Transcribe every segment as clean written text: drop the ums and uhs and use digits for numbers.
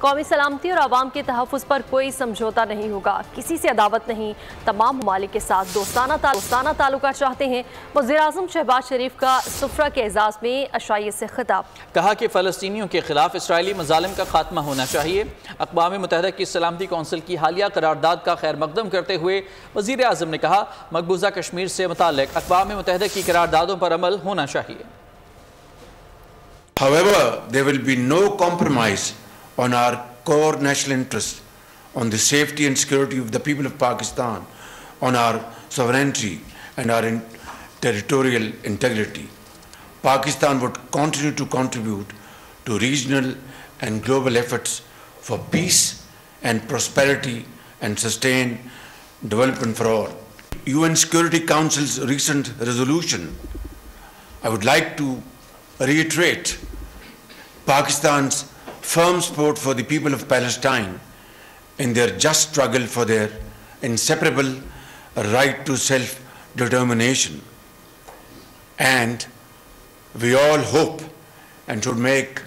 कौमी सलामती और आवाम के तहफ़्फ़ुज़ पर कोई समझौता नहीं होगा, किसी से अदावत नहीं, तमाम ममालिक के साथ दोस्ताना ताल्लुकात चाहते हैं। वज़ीर-ए-आज़म शहबाज शरीफ का सुफ़रा के एजाज़ में अशाइये से खिताब। कहा कि फ़लस्तीनियों के खिलाफ इसराइली मज़ालिम का खात्मा होना चाहिए। अक़वाम मुत्तहिदा की सलामती कौंसिल की हालिया करारदाद का खैर मक़दम करते हुए वज़ीर-ए-आज़म ने कहा, मकबूजा कश्मीर से मुताल्लिक़ अक़वाम मुत्तहिदा की करारदादों पर अमल होना चाहिए। However, there will be no compromise on our core national interests, on the safety and security of the people of Pakistan, on our sovereignty and our territorial integrity. Pakistan would continue to contribute to regional and global efforts for peace and prosperity and sustained development for all. UN Security Council's recent resolution, I would like to reiterate Pakistan's firm support for the people of Palestine in their just struggle for their inseparable right to self-determination. And we all hope and should make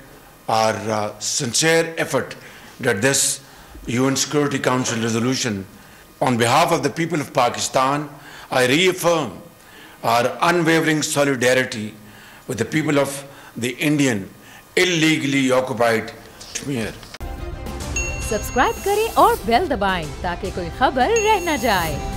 our sincere effort that this UN Security Council resolution, on behalf of the people of Pakistan, I reaffirm our unwavering solidarity with the people of the Indian illegally occupied Kashmir. Subscribe करें और bell दबाएं ताकि कोई खबर रह न जाए।